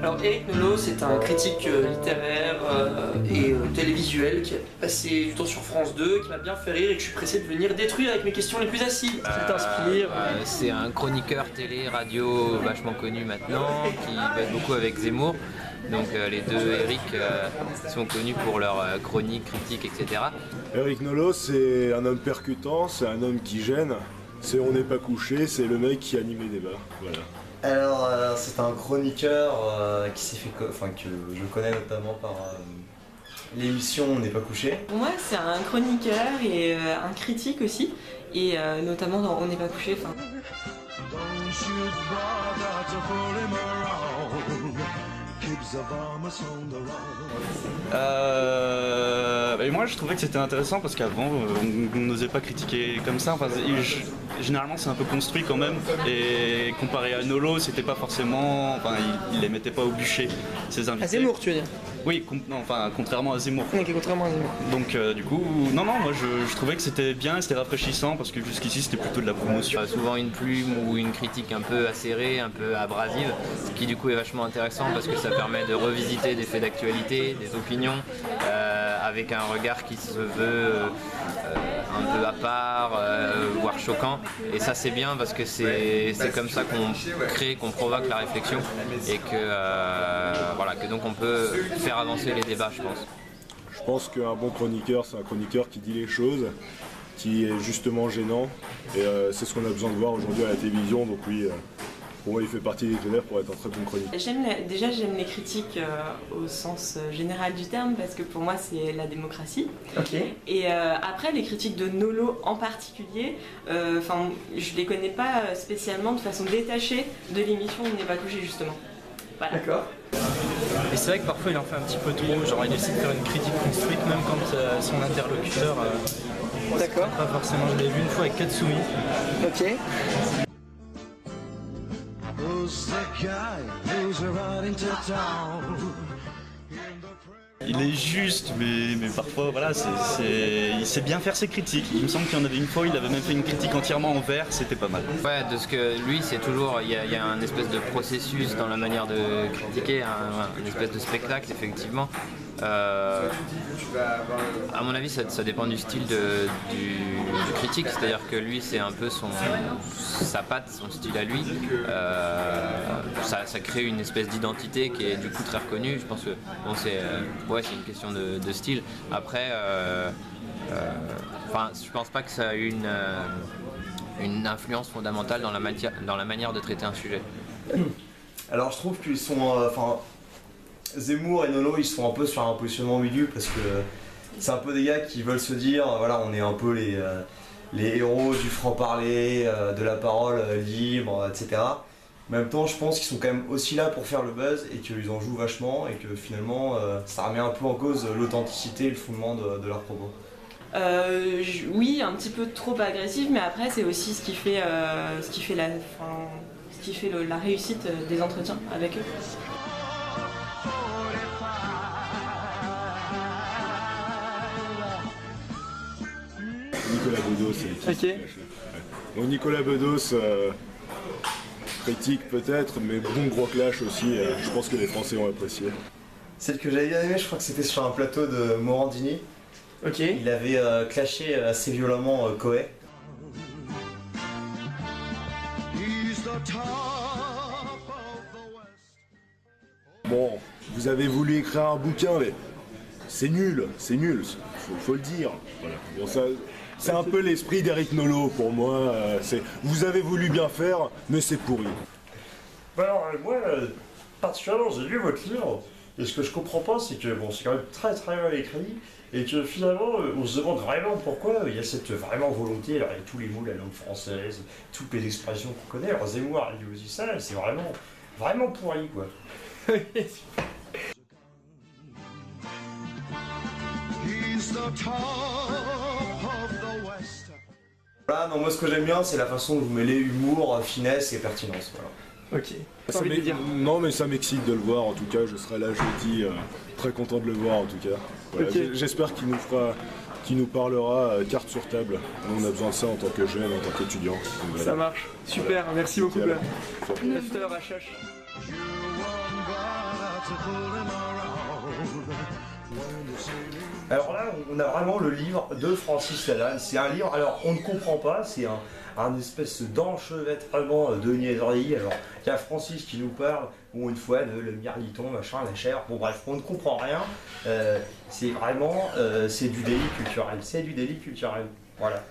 Alors Éric Nolot, c'est un critique littéraire et télévisuel qui a passé du temps sur France 2, qui m'a bien fait rire et que je suis pressé de venir détruire avec mes questions les plus acides. Qui t'inspire C'est un chroniqueur télé, radio vachement connu maintenant, qui bosse beaucoup avec Zemmour. Donc les deux Éric sont connus pour leurs chroniques, critiques, etc. Éric Nolot, c'est un homme percutant, c'est un homme qui gêne. C'est On n'est pas couché, c'est le mec qui anime les débats. Voilà. Alors, c'est un chroniqueur qui s'est fait, que je connais notamment par l'émission On n'est pas couché. Pour moi, c'est un chroniqueur et un critique aussi, et notamment dans On n'est pas couché. Et moi je trouvais que c'était intéressant parce qu'avant on n'osait pas critiquer comme ça. Enfin, généralement c'est un peu construit quand même, et comparé à Nolot c'était pas forcément, enfin il les mettait pas au bûcher ses invités. À Zemmour tu veux dire? Oui, contrairement à Zemmour. Ok, contrairement à Zemmour. Donc du coup, non, moi je trouvais que c'était bien, c'était rafraîchissant parce que jusqu'ici c'était plutôt de la promotion. Souvent une plume ou une critique un peu acérée, un peu abrasive, ce qui du coup est vachement intéressant parce que ça permet de revisiter des faits d'actualité, des opinions, avec un regard qui se veut un peu à part, voire choquant. Et ça c'est bien parce que c'est comme ça qu'on crée, qu'on provoque la réflexion et que donc on peut faire avancer les débats, je pense. Je pense qu'un bon chroniqueur, c'est un chroniqueur qui dit les choses, qui est justement gênant. Et c'est ce qu'on a besoin de voir aujourd'hui à la télévision. Donc oui, pour moi il fait partie des tonnerres pour être un très bon chroniqueur. J'aime les critiques au sens général du terme, parce que pour moi c'est la démocratie. Ok. Et après les critiques de Nolot en particulier, je les connais pas spécialement de façon détachée de l'émission On n'est pas couché justement. Voilà. D'accord. Et c'est vrai que parfois il en fait un petit peu trop, genre il essaie de faire une critique construite même quand son interlocuteur... D'accord. Pas forcément, je l'ai vu une fois avec Katsumi. Ok. Il est juste, mais parfois, voilà, il sait bien faire ses critiques. Il me semble qu'il y en avait une fois, il avait même fait une critique entièrement en vers, c'était pas mal. Ouais, de ce que lui, c'est toujours, il y a un espèce de processus dans la manière de critiquer, une espèce de spectacle, effectivement. À mon avis, ça dépend du style du critique, c'est-à-dire que lui, c'est un peu sa patte, son style à lui. Ça crée une espèce d'identité qui est du coup très reconnue. Je pense que bon, c'est une question de style. Après, je pense pas que ça a eu une influence fondamentale dans la manière de traiter un sujet. Alors je trouve qu'ils sont... Zemmour et Nolot ils sont un peu sur un positionnement milieu parce que c'est un peu des gars qui veulent se dire voilà, on est un peu les héros du franc-parler, de la parole libre, etc. En même temps je pense qu'ils sont quand même aussi là pour faire le buzz et qu'ils en jouent vachement et que finalement ça remet un peu en cause l'authenticité et le fondement de leurs propos. Oui, un petit peu trop agressif, mais après c'est aussi ce qui fait la réussite des entretiens avec eux. Nicolas Bedos, c'est Ok. Donc Nicolas Bedos, critique peut-être, mais bon gros clash aussi, je pense que les Français ont apprécié. Celle que j'avais bien aimée, je crois que c'était sur un plateau de Morandini. Ok. Il avait clashé assez violemment Coé. Bon, vous avez voulu écrire un bouquin, mais c'est nul, faut le dire. Voilà. Bon, ça, c'est un peu l'esprit d'Éric Nolot pour moi. Vous avez voulu bien faire, mais c'est pourri. Alors moi, particulièrement, j'ai lu votre livre, et ce que je comprends pas, c'est que bon, c'est quand même très très mal écrit, et que finalement, on se demande vraiment pourquoi il y a cette vraiment volonté, alors, avec tous les mots de la langue française, toutes les expressions qu'on connaît. Alors Zemmour a dit aussi ça, c'est vraiment pourri, quoi. Voilà, non, moi ce que j'aime bien, c'est la façon dont vous mêlez humour, finesse et pertinence. Voilà. Ok. Non, mais ça m'excite de le voir, en tout cas, je serai là jeudi, très content de le voir en tout cas. Voilà, Okay. J'espère qu'il nous fera qui nous parlera carte sur table. Nous, on a besoin de ça en tant que jeune, en tant qu'étudiant. Donc, voilà. Ça marche. Super, merci beaucoup. Nickel. After HH. Alors là, on a vraiment le livre de Francis Lalanne. C'est un livre, alors on ne comprend pas, c'est un espèce d'enchevêtrement de niaiseries. Alors, il y a Francis qui nous parle, bon, une fois, de le mirliton, machin, la chair. Bon, bref, on ne comprend rien. C'est vraiment, c'est du délit culturel. C'est du délit culturel. Voilà.